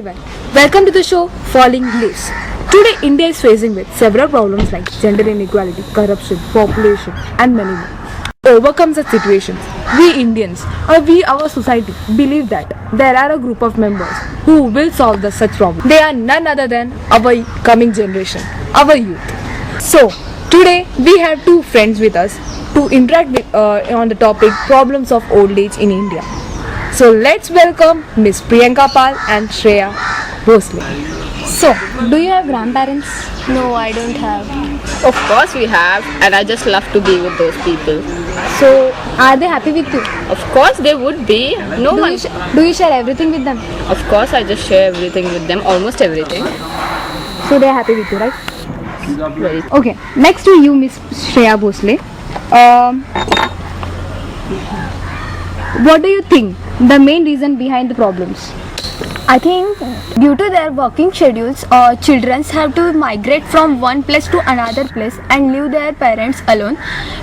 everyone. Welcome to the show Falling Leaves. Today India is facing with several problems like gender inequality, corruption, population and many more. To overcome such situations, we Indians or we our society believe that there are a group of members who will solve such problems. They are none other than our coming generation, our youth. So today we have two friends with us to interact with, on the topic problems of old age in India. So let's welcome Miss Priyanka Pal and Shreya Bhosle. So, do you have grandparents? No, I don't have. Of course we have, and I just love to be with those people. So, are they happy with you? Of course they would be. No Do one. you, do you share everything with them? Of course I just share everything with them, almost everything. So, they are happy with you, right? Very. Okay, next to you, Miss Shreya Bhosle. What do you think the main reason behind the problems? I think due to their working schedules, children have to migrate from one place to another place and leave their parents alone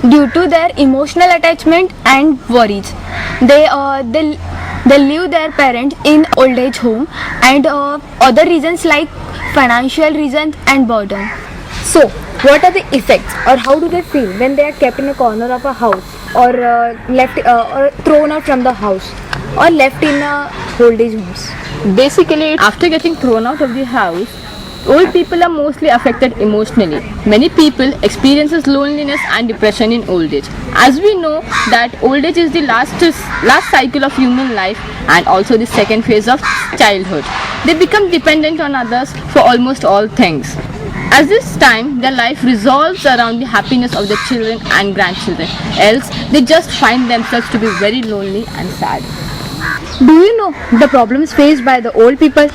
due to their emotional attachment and worries. They leave their parents in old age home and other reasons like financial reasons and burden. So, what are the effects or how do they feel when they are kept in a corner of a house or left or thrown out from the house or left in old age homes? Basically, after getting thrown out of the house, old people are mostly affected emotionally. Many people experiences loneliness and depression in old age. As we know that old age is the last cycle of human life and also the second phase of childhood. They become dependent on others for almost all things. At this time, their life revolves around the happiness of the children and grandchildren. Else, they just find themselves to be very lonely and sad. Do you know the problems faced by the old people?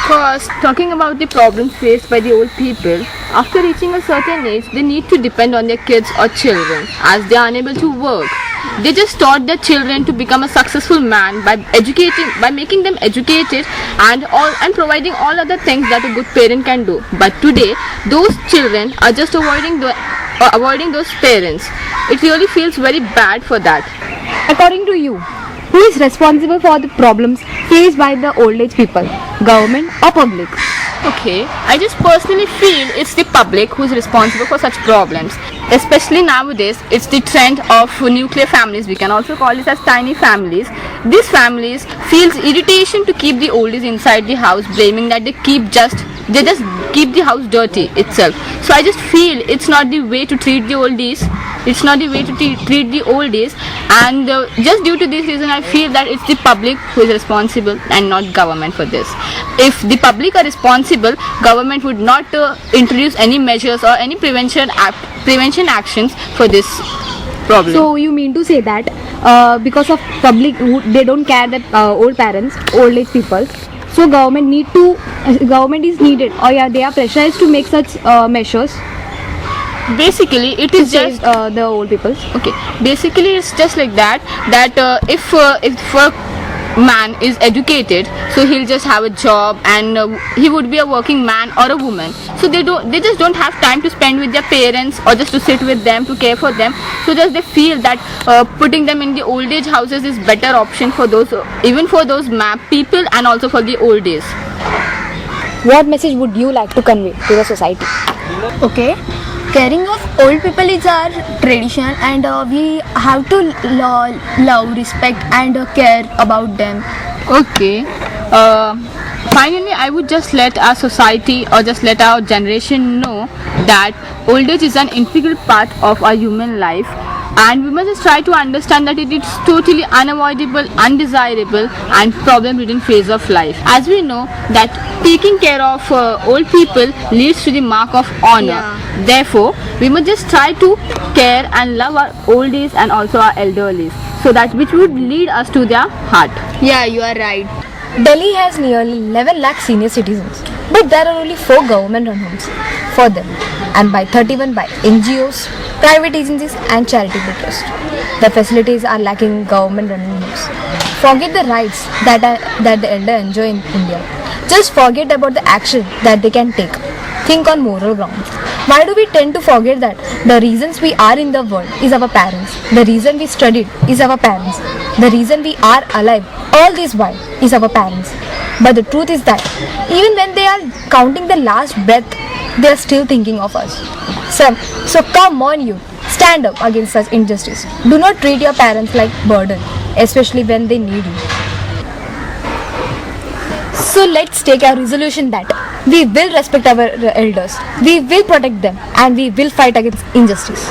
First, talking about the problems faced by the old people, after reaching a certain age, they need to depend on their kids or children as they are unable to work. They just taught their children to become a successful man by making them educated and providing all other things that a good parent can do. But today, those children are just avoiding those parents. It really feels very bad for that. According to you, who is responsible for the problems faced by the old age people? Government or public? Okay, I just personally feel it's the public who is responsible for such problems. Especially nowadays, it's the trend of nuclear families. We can also call it as tiny families. These families feels irritation to keep the oldies inside the house, blaming that they just keep the house dirty itself. So I just feel it's not the way to treat the oldies. It's not the way to treat the oldies, and just due to this reason I feel that it's the public who is responsible and not government for this. If the public are responsible, government would not introduce any measures or any prevention actions for this problem. So you mean to say that because of public, they don't care that old parents, old age people. So government is needed, or they are pressurized to make such measures. Basically, it is just the old people. Okay. Basically, it's just like that. If a man is educated, so he'll just have a job and he would be a working man or a woman. So they just don't have time to spend with their parents or just to sit with them to care for them. So just they feel that putting them in the old age houses is better option for those even for those people and also for the old days. What message would you like to convey to the society? Okay. Caring of old people is our tradition and we have to love, respect and care about them. Okay. Finally, I would just let our society or just let our generation know that old age is an integral part of our human life, and we must just try to understand that it is totally unavoidable, undesirable and problem-ridden phase of life. As we know that taking care of old people leads to the mark of honor. Yeah. Therefore, we must just try to care and love our oldies and also our elderlies, so that which would lead us to their heart. Yeah, you are right. Delhi has nearly 11 lakh senior citizens, but there are only 4 government-run homes for them, and by 31 by NGOs, private agencies and charitable trusts. The facilities are lacking in government-run homes. Forget the rights that the elder enjoy in India. Just forget about the action that they can take. Think on moral grounds. Why do we tend to forget that the reasons we are in the world is our parents, the reason we studied is our parents, the reason we are alive all this while is our parents. But the truth is that even when they are counting the last breath, they are still thinking of us. So come on, you. Stand up against such injustice. Do not treat your parents like burden, especially when they need you. So let's take a resolution that we will respect our elders, we will protect them, and we will fight against injustice.